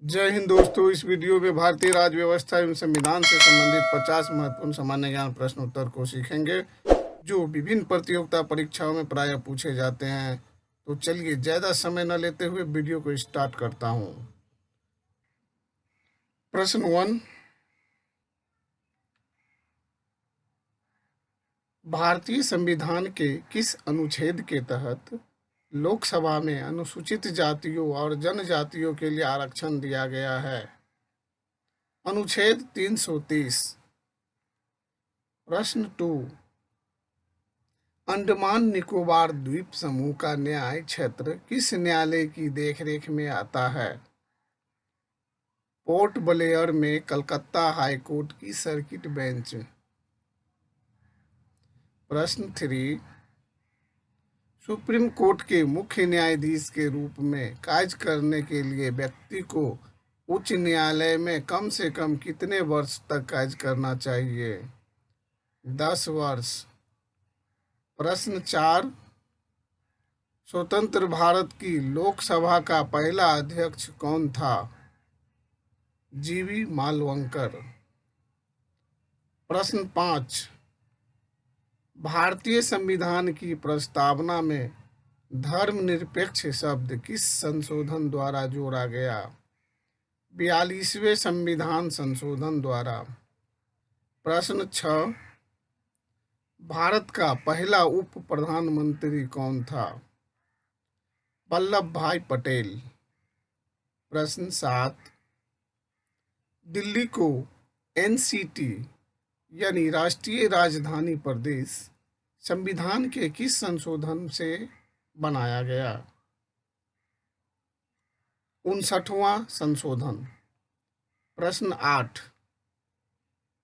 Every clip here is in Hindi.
जय हिंद दोस्तों। इस वीडियो में भारतीय राज्य व्यवस्था एवं संविधान से संबंधित 50 महत्वपूर्ण सामान्य ज्ञान प्रश्न उत्तर को सीखेंगे जो विभिन्न प्रतियोगिता परीक्षाओं में प्रायः पूछे जाते हैं। तो चलिए ज़्यादा समय न लेते हुए वीडियो को स्टार्ट करता हूँ। प्रश्न 1, भारतीय संविधान के किस अनुच्छेद के तहत लोकसभा में अनुसूचित जातियों और जनजातियों के लिए आरक्षण दिया गया है? अनुच्छेद 330। प्रश्न 2, अंडमान निकोबार द्वीप समूह का न्याय क्षेत्र किस न्यायालय की देखरेख में आता है? पोर्ट ब्लेयर में कलकत्ता हाई कोर्ट की सर्किट बेंच। प्रश्न 3, सुप्रीम कोर्ट के मुख्य न्यायाधीश के रूप में कार्य करने के लिए व्यक्ति को उच्च न्यायालय में कम से कम कितने वर्ष तक कार्य करना चाहिए? 10 वर्ष। प्रश्न 4, स्वतंत्र भारत की लोकसभा का पहला अध्यक्ष कौन था? जीवी मालवंकर। प्रश्न 5, भारतीय संविधान की प्रस्तावना में धर्मनिरपेक्ष शब्द किस संशोधन द्वारा जोड़ा गया? 42वें संविधान संशोधन द्वारा। प्रश्न 6, भारत का पहला उप प्रधानमंत्री कौन था? वल्लभ भाई पटेल। प्रश्न 7, दिल्ली को एनसीटी यानी राष्ट्रीय राजधानी प्रदेश संविधान के किस संशोधन से बनाया गया? 59वां संशोधन। प्रश्न 8,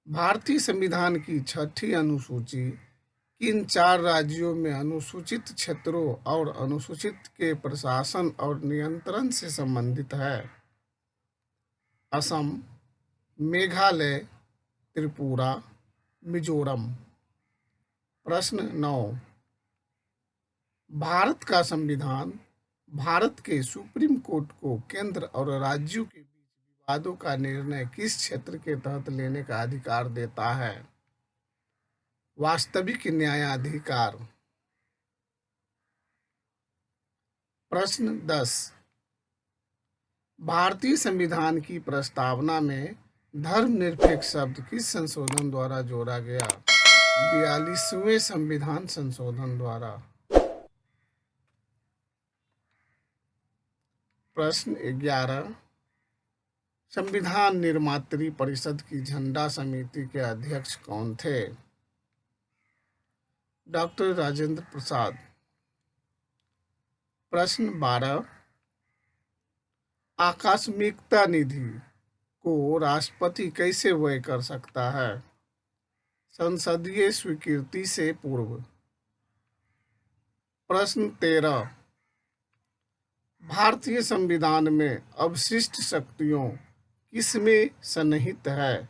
भारतीय संविधान की छठी अनुसूची किन 4 राज्यों में अनुसूचित क्षेत्रों और अनुसूचित के प्रशासन और नियंत्रण से संबंधित है? असम, मेघालय, त्रिपुरा, मिजोरम। प्रश्न 9, भारत का संविधान भारत के सुप्रीम कोर्ट को केंद्र और राज्यों के बीच विवादों का निर्णय किस क्षेत्र के तहत लेने का अधिकार देता है? वास्तविक न्यायाधिकार। प्रश्न 10, भारतीय संविधान की प्रस्तावना में धर्मनिरपेक्ष शब्द किस संशोधन द्वारा जोड़ा गया? 42वें संविधान संशोधन द्वारा। प्रश्न 11, संविधान निर्मात्री परिषद की झंडा समिति के अध्यक्ष कौन थे? डॉक्टर राजेंद्र प्रसाद। प्रश्न 12, आकस्मिकता निधि को राष्ट्रपति कैसे व्यय कर सकता है? संसदीय स्वीकृति से पूर्व। प्रश्न 13, भारतीय संविधान में अवशिष्ट शक्तियों किसमें सन्निहित है?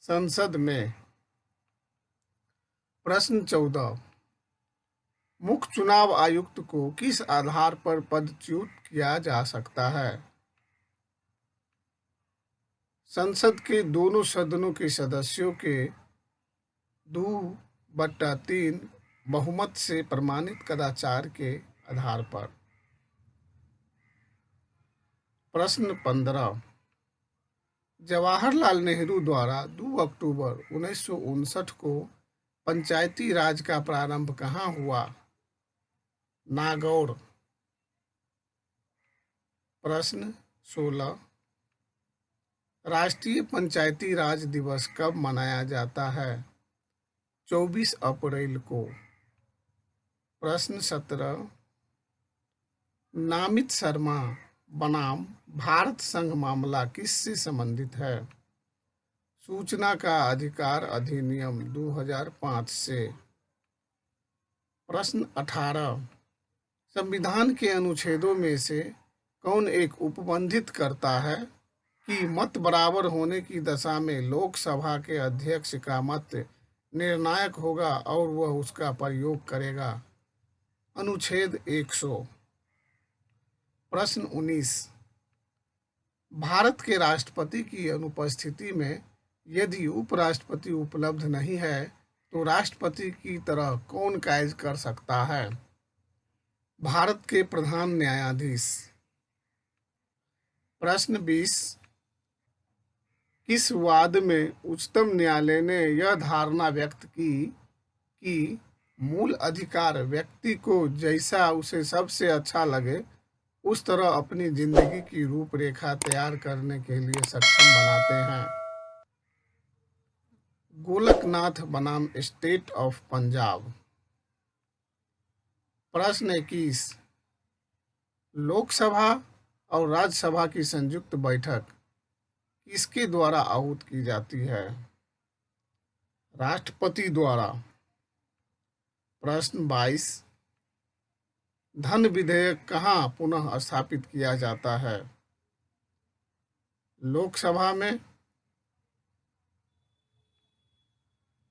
संसद में। प्रश्न 14, मुख्य चुनाव आयुक्त को किस आधार पर पदच्युत किया जा सकता है? संसद के दोनों सदनों के सदस्यों के 2/3 बहुमत से प्रमाणित कदाचार के आधार पर। प्रश्न 15, जवाहरलाल नेहरू द्वारा 2 अक्टूबर 1959 को पंचायती राज का प्रारंभ कहाँ हुआ? नागौर। प्रश्न 16, राष्ट्रीय पंचायती राज दिवस कब मनाया जाता है? 24 अप्रैल को। प्रश्न 17, नामित शर्मा बनाम भारत संघ मामला किससे संबंधित है? सूचना का अधिकार अधिनियम 2005 से। प्रश्न 18, संविधान के अनुच्छेदों में से कौन एक उपबंधित करता है कि मत बराबर होने की दशा में लोकसभा के अध्यक्ष का मत निर्णायक होगा और वह उसका प्रयोग करेगा? अनुच्छेद 100। प्रश्न 19। भारत के राष्ट्रपति की अनुपस्थिति में यदि उपराष्ट्रपति उपलब्ध नहीं है तो राष्ट्रपति की तरह कौन कार्य कर सकता है? भारत के प्रधान न्यायाधीश। प्रश्न 20। किस वाद में उच्चतम न्यायालय ने यह धारणा व्यक्त की कि मूल अधिकार व्यक्ति को जैसा उसे सबसे अच्छा लगे उस तरह अपनी जिंदगी की रूपरेखा तैयार करने के लिए सक्षम बनाते हैं? गोलकनाथ बनाम स्टेट ऑफ पंजाब। प्रश्न 21। लोकसभा और राज्यसभा की संयुक्त बैठक किसके द्वारा आहूत की जाती है? राष्ट्रपति द्वारा। प्रश्न 22। धन विधेयक कहाँ पुनः स्थापित किया जाता है? लोकसभा में।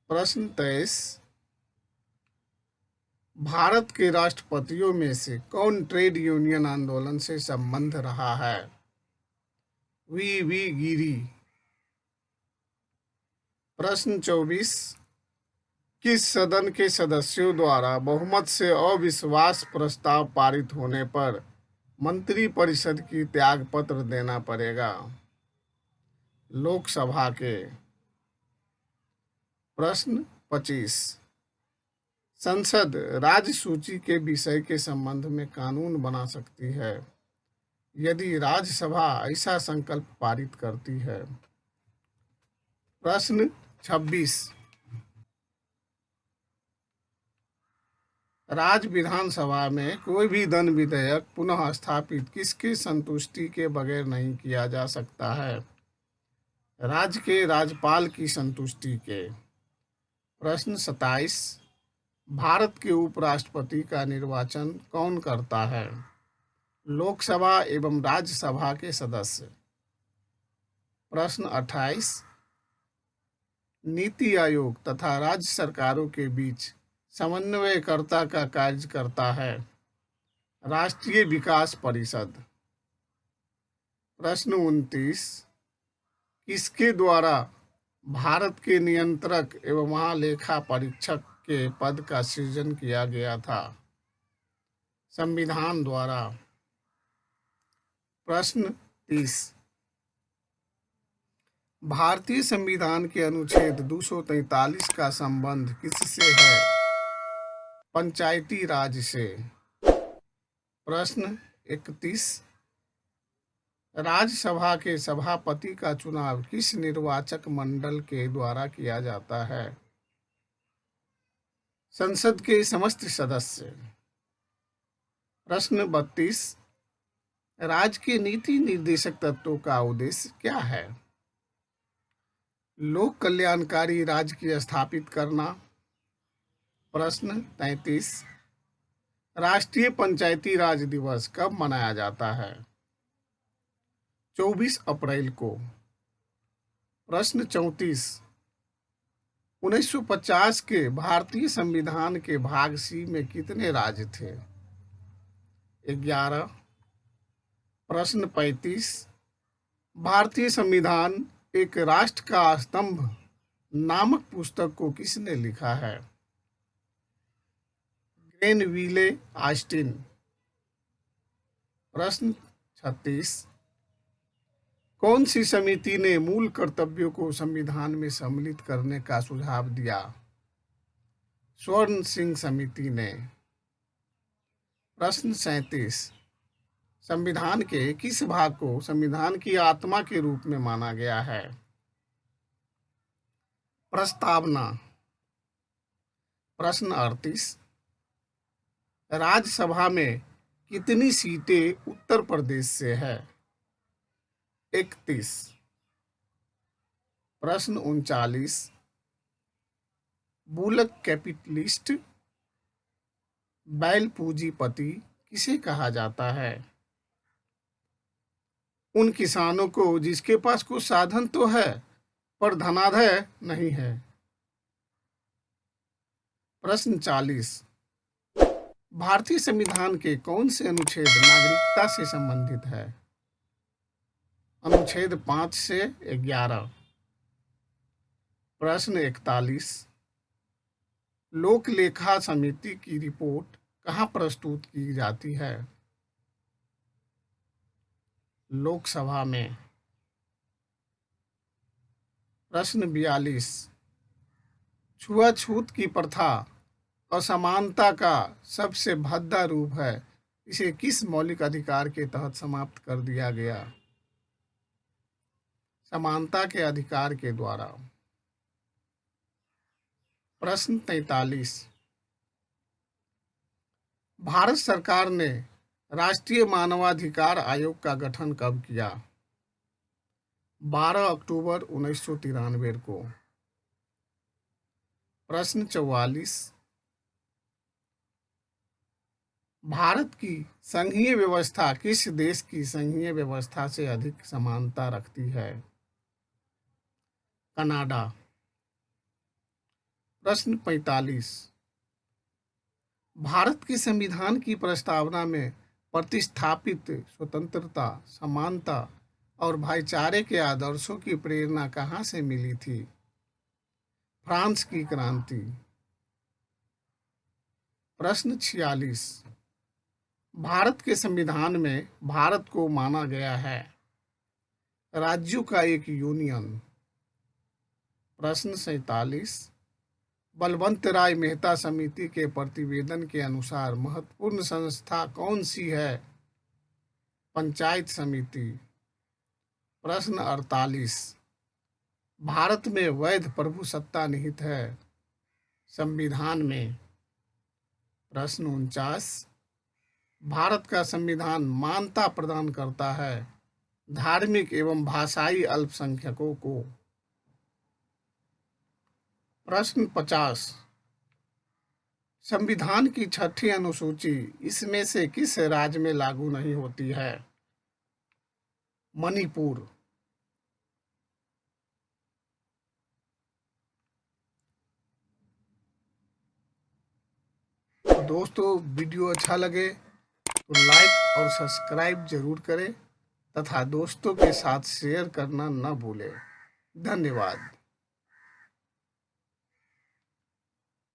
प्रश्न 23। भारत के राष्ट्रपतियों में से कौन ट्रेड यूनियन आंदोलन से संबंध रहा है? वी गिरी। प्रश्न 24। किस सदन के सदस्यों द्वारा बहुमत से अविश्वास प्रस्ताव पारित होने पर मंत्रिपरिषद की त्यागपत्र देना पड़ेगा? लोकसभा के। प्रश्न 25। संसद राज्य सूची के विषय के संबंध में कानून बना सकती है यदि राज्यसभा ऐसा संकल्प पारित करती है? प्रश्न 26। राज्य विधानसभा में कोई भी धन विधेयक पुनः स्थापित किसके संतुष्टि के बगैर नहीं किया जा सकता है? राज्य के राज्यपाल की संतुष्टि के। प्रश्न 27। भारत के उपराष्ट्रपति का निर्वाचन कौन करता है? लोकसभा एवं राज्यसभा के सदस्य। प्रश्न 28। नीति आयोग तथा राज्य सरकारों के बीच समन्वयकर्ता का कार्य करता है? राष्ट्रीय विकास परिषद। प्रश्न 29। किसके द्वारा भारत के नियंत्रक एवं महालेखा परीक्षक के पद का सृजन किया गया था? संविधान द्वारा। प्रश्न 30। भारतीय संविधान के अनुच्छेद 243 का संबंध किससे है? पंचायती राज से। प्रश्न 31। राज्यसभा के सभापति का चुनाव किस निर्वाचक मंडल के द्वारा किया जाता है? संसद के समस्त सदस्य। प्रश्न 32। राज्य के नीति निर्देशक तत्वों का उद्देश्य क्या है? लोक कल्याणकारी राज्य की स्थापित करना। प्रश्न 33। राष्ट्रीय पंचायती राज दिवस कब मनाया जाता है? 24 अप्रैल को। प्रश्न 34। 1950 के भारतीय संविधान के भाग सी में कितने राज्य थे? 11। प्रश्न 35। भारतीय संविधान एक राष्ट्र का स्तंभ नामक पुस्तक को किसने लिखा है? ग्रेनविले ऑस्टिन। प्रश्न 36। कौन सी समिति ने मूल कर्तव्यों को संविधान में सम्मिलित करने का सुझाव दिया? स्वर्ण सिंह समिति ने। प्रश्न 37। संविधान के किस भाग को संविधान की आत्मा के रूप में माना गया है? प्रस्तावना। प्रश्न 38। राज्यसभा में कितनी सीटें उत्तर प्रदेश से है? 31। प्रश्न 39। बुलक कैपिटलिस्ट बैल पूंजीपति किसे कहा जाता है? उन किसानों को जिसके पास कुछ साधन तो है पर धनाढ्य नहीं है। प्रश्न 40। भारतीय संविधान के कौन से अनुच्छेद नागरिकता से संबंधित है? अनुच्छेद 5 से 11। प्रश्न 41। लोक लेखा समिति की रिपोर्ट कहाँ प्रस्तुत की जाती है? लोकसभा में। प्रश्न 42। छुआछूत की प्रथा असमानता का सबसे भद्दा रूप है, इसे किस मौलिक अधिकार के तहत समाप्त कर दिया गया? समानता के अधिकार के द्वारा। प्रश्न 43। भारत सरकार ने राष्ट्रीय मानवाधिकार आयोग का गठन कब किया? 12 अक्टूबर 1993 को। प्रश्न 44। भारत की संघीय व्यवस्था किस देश की संघीय व्यवस्था से अधिक समानता रखती है? कनाडा। प्रश्न 45। भारत के संविधान की प्रस्तावना में प्रतिस्थापित स्वतंत्रता, समानता और भाईचारे के आदर्शों की प्रेरणा कहाँ से मिली थी? फ्रांस की क्रांति। प्रश्न 46। भारत के संविधान में भारत को माना गया है राज्यों का एक यूनियन। प्रश्न 47। बलवंत राय मेहता समिति के प्रतिवेदन के अनुसार महत्वपूर्ण संस्था कौन सी है? पंचायत समिति। प्रश्न 48। भारत में वैध प्रभुसत्ता निहित है संविधान में। प्रश्न 49। भारत का संविधान मान्यता प्रदान करता है धार्मिक एवं भाषाई अल्पसंख्यकों को। प्रश्न 50। संविधान की 6ठी अनुसूची इसमें से किस राज्य में लागू नहीं होती है? मणिपुर। तो दोस्तों, वीडियो अच्छा लगे तो लाइक और सब्सक्राइब जरूर करें तथा दोस्तों के साथ शेयर करना न भूलें। धन्यवाद।